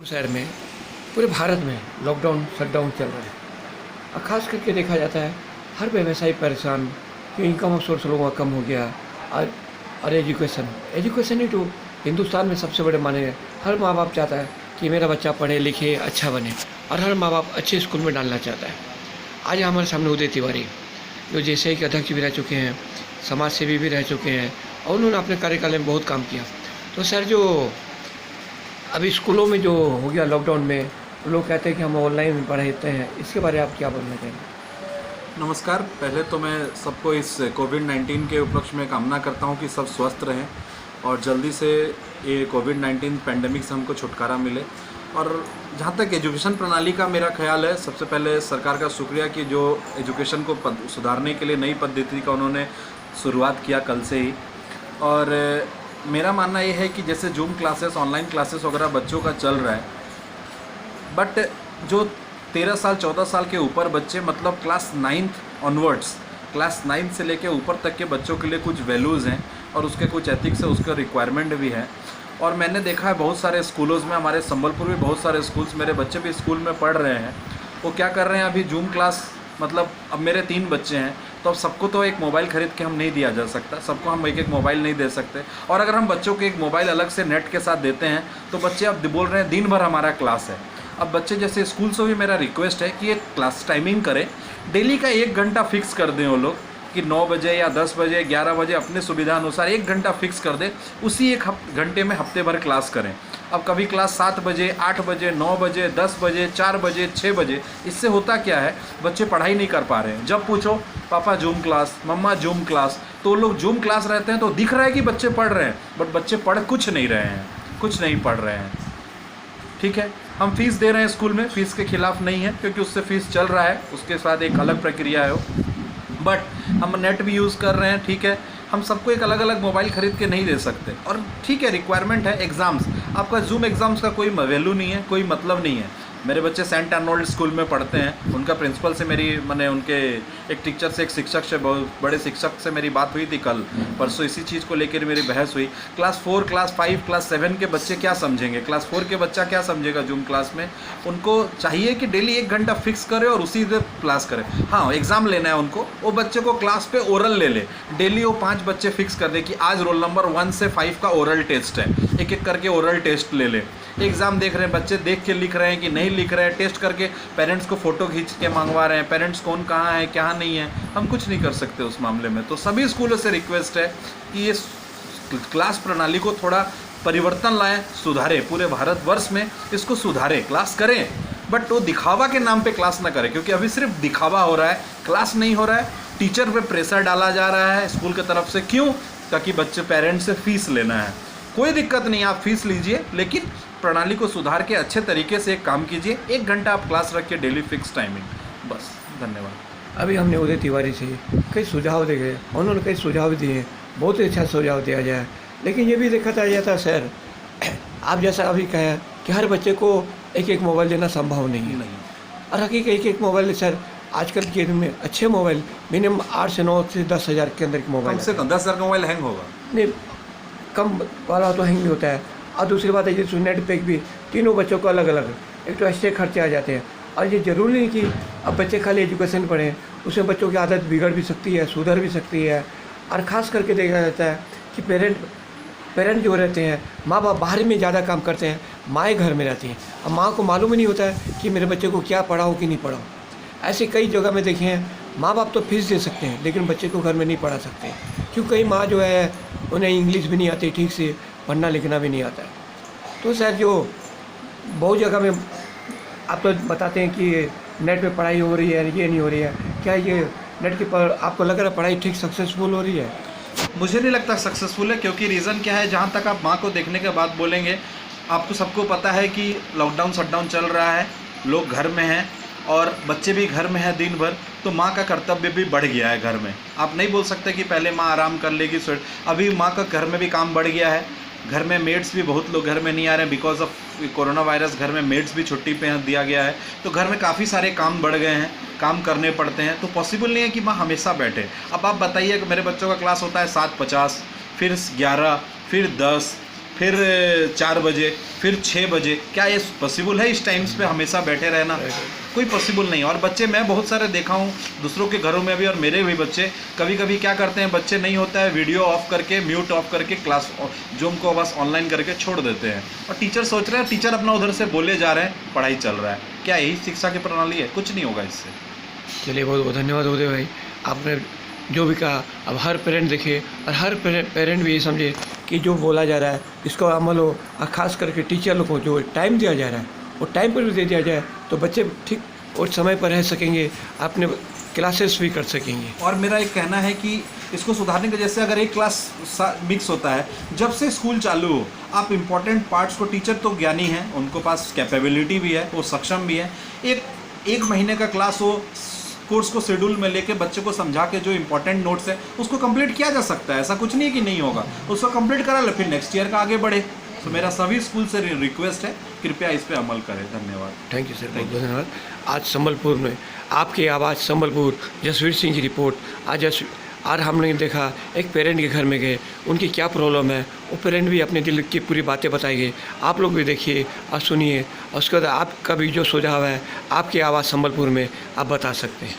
शहर में पूरे भारत में लॉकडाउन शटडाउन चल रहा है और ख़ास करके देखा जाता है हर व्यवसायी परेशान कि इनकम ऑफ सोर्स लोगों का कम हो गया। और एजुकेशन ही तो हिंदुस्तान में सबसे बड़े माने हैं। हर माँ बाप चाहता है कि मेरा बच्चा पढ़े लिखे अच्छा बने और हर माँ बाप अच्छे स्कूल में डालना चाहता है। आज हमारे सामने उदय तिवारी जो जैसे कि अध्यक्ष भी रह चुके हैं, समाज सेवी भी रह चुके हैं और उन्होंने अपने कार्यकाल में बहुत काम किया। तो सर, जो अभी स्कूलों में जो हो गया लॉकडाउन में, लोग कहते हैं कि हम ऑनलाइन पढ़ाते हैं, इसके बारे में आप क्या बोलना चाहेंगे? नमस्कार। पहले तो मैं सबको इस कोविड-19 के उपलक्ष्य में कामना करता हूं कि सब स्वस्थ रहें और जल्दी से ये कोविड-19 पैंडेमिक से हमको छुटकारा मिले। और जहां तक एजुकेशन प्रणाली का मेरा ख्याल है, सबसे पहले सरकार का शुक्रिया कि जो एजुकेशन को सुधारने के लिए नई पद्धति का उन्होंने शुरुआत किया कल से ही। और मेरा मानना ये है कि जैसे जूम क्लासेस, ऑनलाइन क्लासेस वगैरह बच्चों का चल रहा है, बट जो 13 साल 14 साल के ऊपर बच्चे, मतलब क्लास 9th ऑनवर्ड्स, क्लास 9 से लेके ऊपर तक के बच्चों के लिए कुछ वैल्यूज़ हैं और उसके कुछ एथिक्स है, उसका रिक्वायरमेंट भी है। और मैंने देखा है बहुत सारे स्कूलों में, हमारे संबलपुर में बहुत सारे स्कूल्स, मेरे बच्चे भी स्कूल में पढ़ रहे हैं, वो क्या कर रहे हैं अभी जूम क्लास, मतलब अब मेरे 3 बच्चे हैं तो अब सबको तो एक मोबाइल ख़रीद के हम नहीं दिया जा सकता, सबको हम एक मोबाइल नहीं दे सकते। और अगर हम बच्चों को एक मोबाइल अलग से नेट के साथ देते हैं तो बच्चे अब बोल रहे हैं दिन भर हमारा क्लास है। अब बच्चे जैसे स्कूल से भी मेरा रिक्वेस्ट है कि एक क्लास टाइमिंग करें, डेली का 1 घंटा फिक्स कर दें वो लोग कि 9 बजे या 10 बजे 11 बजे अपने सुविधा अनुसार 1 घंटा फिक्स कर दें, उसी 1 घंटे में हफ्ते भर क्लास करें। अब कभी क्लास 7 बजे, 8 बजे, 9 बजे, 10 बजे, 4 बजे, 6 बजे, इससे होता क्या है, बच्चे पढ़ाई नहीं कर पा रहे हैं। जब पूछो पापा जूम क्लास, मम्मा जूम क्लास, तो लोग जूम क्लास रहते हैं तो दिख रहा है कि बच्चे पढ़ रहे हैं, बट बच्चे पढ़ कुछ नहीं रहे हैं, कुछ नहीं पढ़ रहे हैं। ठीक है, हम फीस दे रहे हैं स्कूल में, फ़ीस के खिलाफ़ नहीं है क्योंकि उससे फ़ीस चल रहा है, उसके साथ एक अलग प्रक्रिया है वो। बट हम नेट भी यूज़ कर रहे हैं, ठीक है, हम सबको एक अलग अलग मोबाइल ख़रीद के नहीं दे सकते। और ठीक है, रिक्वायरमेंट है एग्ज़ाम्स, आपका जूम एग्ज़ाम्स का कोई वैल्यू नहीं है, कोई मतलब नहीं है। मेरे बच्चे सेंट आर्नोल्ड स्कूल में पढ़ते हैं, उनका प्रिंसिपल से मेरी मैंने उनके एक टीचर से, एक शिक्षक से, बहुत बड़े शिक्षक से मेरी बात हुई थी कल परसों, इसी चीज़ को लेकर मेरी बहस हुई। क्लास 4, क्लास 5, क्लास 7 के बच्चे क्या समझेंगे, क्लास 4 के बच्चा क्या समझेगा जूम क्लास में? उनको चाहिए कि डेली 1 घंटा फिक्स करे और उसी से क्लास करें। हाँ, एग्ज़ाम लेना है उनको, वो बच्चे को क्लास पे ओरल ले ले, डेली वो 5 बच्चे फिक्स कर दे कि आज रोल नंबर 1 से 5 का ओरल टेस्ट है, एक एक करके ओरल टेस्ट ले ले। एग्ज़ाम देख रहे हैं बच्चे, देख के लिख रहे हैं कि नहीं लिख रहे हैं, टेस्ट करके पेरेंट्स को फ़ोटो खींच के मंगवा रहे हैं, पेरेंट्स कौन कहाँ है क्या नहीं है, हम कुछ नहीं कर सकते उस मामले में। तो सभी स्कूलों से रिक्वेस्ट है कि ये क्लास प्रणाली को थोड़ा परिवर्तन लाएं, सुधारें, पूरे भारतवर्ष में इसको सुधारें, क्लास करें, बट वो दिखावा के नाम पे क्लास ना करें, क्योंकि अभी सिर्फ दिखावा हो रहा है, क्लास नहीं हो रहा है। टीचर पे प्रेशर डाला जा रहा है स्कूल की तरफ से, क्यों? ताकि बच्चे पेरेंट्स से फ़ीस लेना है। कोई दिक्कत नहीं, आप फीस लीजिए, लेकिन प्रणाली को सुधार के अच्छे तरीके से एक काम कीजिए। 1 घंटा आप क्लास रखिए, डेली फिक्स टाइमिंग, बस। धन्यवाद। अभी हमने उदय तिवारी से कई सुझाव दिए, उन्होंने कई सुझाव दिए, बहुत ही अच्छा सुझाव दिया जाए, लेकिन ये भी देखा जाता है सर, आप जैसा अभी कहा कि हर बच्चे को एक एक मोबाइल देना संभव नहीं है। और हकीकत एक मोबाइल सर, आजकल के दिन में अच्छे मोबाइल मिनिमम 8 से 9 से 10 हज़ार के अंदर के मोबाइल, कम से कम 10 हज़ार का मोबाइल हैंग होगा नहीं, कम वाला तो हैंग नहीं होता है। और दूसरी बात है, जैसे नेट पैक भी तीनों बच्चों को अलग अलग, एक तो ऐसे खर्चे आ जाते हैं। और ये ज़रूरी नहीं कि अब बच्चे खाली एजुकेशन पढ़ें, उसमें बच्चों की आदत बिगड़ भी सकती है, सुधर भी सकती है। और ख़ास करके देखा जाता है कि पेरेंट जो रहते हैं, माँ बाप बाहर में ज़्यादा काम करते हैं, माएँ घर में रहती हैं। अब माँ को मालूम ही नहीं होता है कि मेरे बच्चे को क्या पढ़ाओ कि नहीं पढ़ाओ। ऐसे कई जगह में देखे हैं, माँ बाप तो फीस दे सकते हैं लेकिन बच्चे को घर में नहीं पढ़ा सकते, क्योंकि कई माँ जो है उन्हें इंग्लिश भी नहीं आती ठीक से, पढ़ना लिखना भी नहीं आता है। तो सर, जो बहुत जगह में आप तो बताते हैं कि नेट पे पढ़ाई हो रही है, ये नहीं हो रही है, क्या ये नेट के पर आपको लग रहा है पढ़ाई ठीक सक्सेसफुल हो रही है? मुझे नहीं लगता सक्सेसफुल है, क्योंकि रीज़न क्या है, जहाँ तक आप माँ को देखने के बाद बोलेंगे, आपको सबको पता है कि लॉकडाउन शटडाउन चल रहा है, लोग घर में हैं और बच्चे भी घर में हैं दिन भर, तो माँ का कर्तव्य भी बढ़ गया है घर में। आप नहीं बोल सकते कि पहले माँ आराम कर लेगी, अभी माँ का घर में भी काम बढ़ गया है। घर में मेड्स भी, बहुत लोग घर में नहीं आ रहे हैं बिकॉज ऑफ कोरोना वायरस, घर में मेड्स भी छुट्टी पे दिया गया है, तो घर में काफ़ी सारे काम बढ़ गए हैं, काम करने पड़ते हैं, तो पॉसिबल नहीं है कि माँ हमेशा बैठे। अब आप बताइए कि मेरे बच्चों का क्लास होता है 7:50, फिर 11, फिर 10, फिर 4 बजे, फिर 6 बजे, क्या ये पॉसिबल है इस टाइम्स पे हमेशा बैठे रहना? कोई पॉसिबल नहीं। और बच्चे मैं बहुत सारे देखा हूँ दूसरों के घरों में भी, और मेरे भी बच्चे कभी कभी क्या करते हैं, बच्चे नहीं होता है वीडियो ऑफ करके, म्यूट ऑफ करके क्लास जूम को बस ऑनलाइन करके छोड़ देते हैं, और टीचर सोच रहे हैं, टीचर अपना उधर से बोले जा रहे हैं, पढ़ाई चल रहा है। क्या यही शिक्षा की प्रणाली है? कुछ नहीं होगा इससे। चलिए, बहुत बहुत धन्यवाद उदय भाई, आपने जो भी कहा। अब हर पेरेंट देखे और हर पेरेंट भी ये समझे कि जो बोला जा रहा है इसको अमल हो, और ख़ास करके टीचर लोग को जो टाइम दिया जा रहा है वो टाइम पर भी दे दिया जाए, तो बच्चे ठीक और समय पर रह सकेंगे, अपने क्लासेस भी कर सकेंगे। और मेरा एक कहना है कि इसको सुधारने के, जैसे अगर एक क्लास मिक्स होता है, जब से स्कूल चालू हो, आप इम्पोर्टेंट पार्ट्स को, टीचर तो ज्ञानी हैं, उनको पास कैपेबिलिटी भी है, वो सक्षम भी है, एक महीने का क्लास हो, कोर्स को शेड्यूल में लेके बच्चे को समझा के जो इंपॉर्टेंट नोट्स है उसको कंप्लीट किया जा सकता है। ऐसा कुछ नहीं है कि नहीं होगा, उसको कंप्लीट करा ले, फिर नेक्स्ट ईयर का आगे बढ़े। तो मेरा सभी स्कूल से रिक्वेस्ट है, कृपया इस पे अमल करें। धन्यवाद। थैंक यू सर, बहुत बहुत धन्यवाद। आज संबलपुर में आपकी आवाज़ संबलपुर, जसवीर सिंह की रिपोर्ट। आज हम लोगों ने देखा एक पेरेंट के घर में गए, उनकी क्या प्रॉब्लम है, वो पेरेंट भी अपने दिल की पूरी बातें बताएंगे। आप लोग भी देखिए और सुनिए, और उसके बाद आपका भी जो सुझाव है आपकी आवाज़ संबलपुर में आप बता सकते हैं।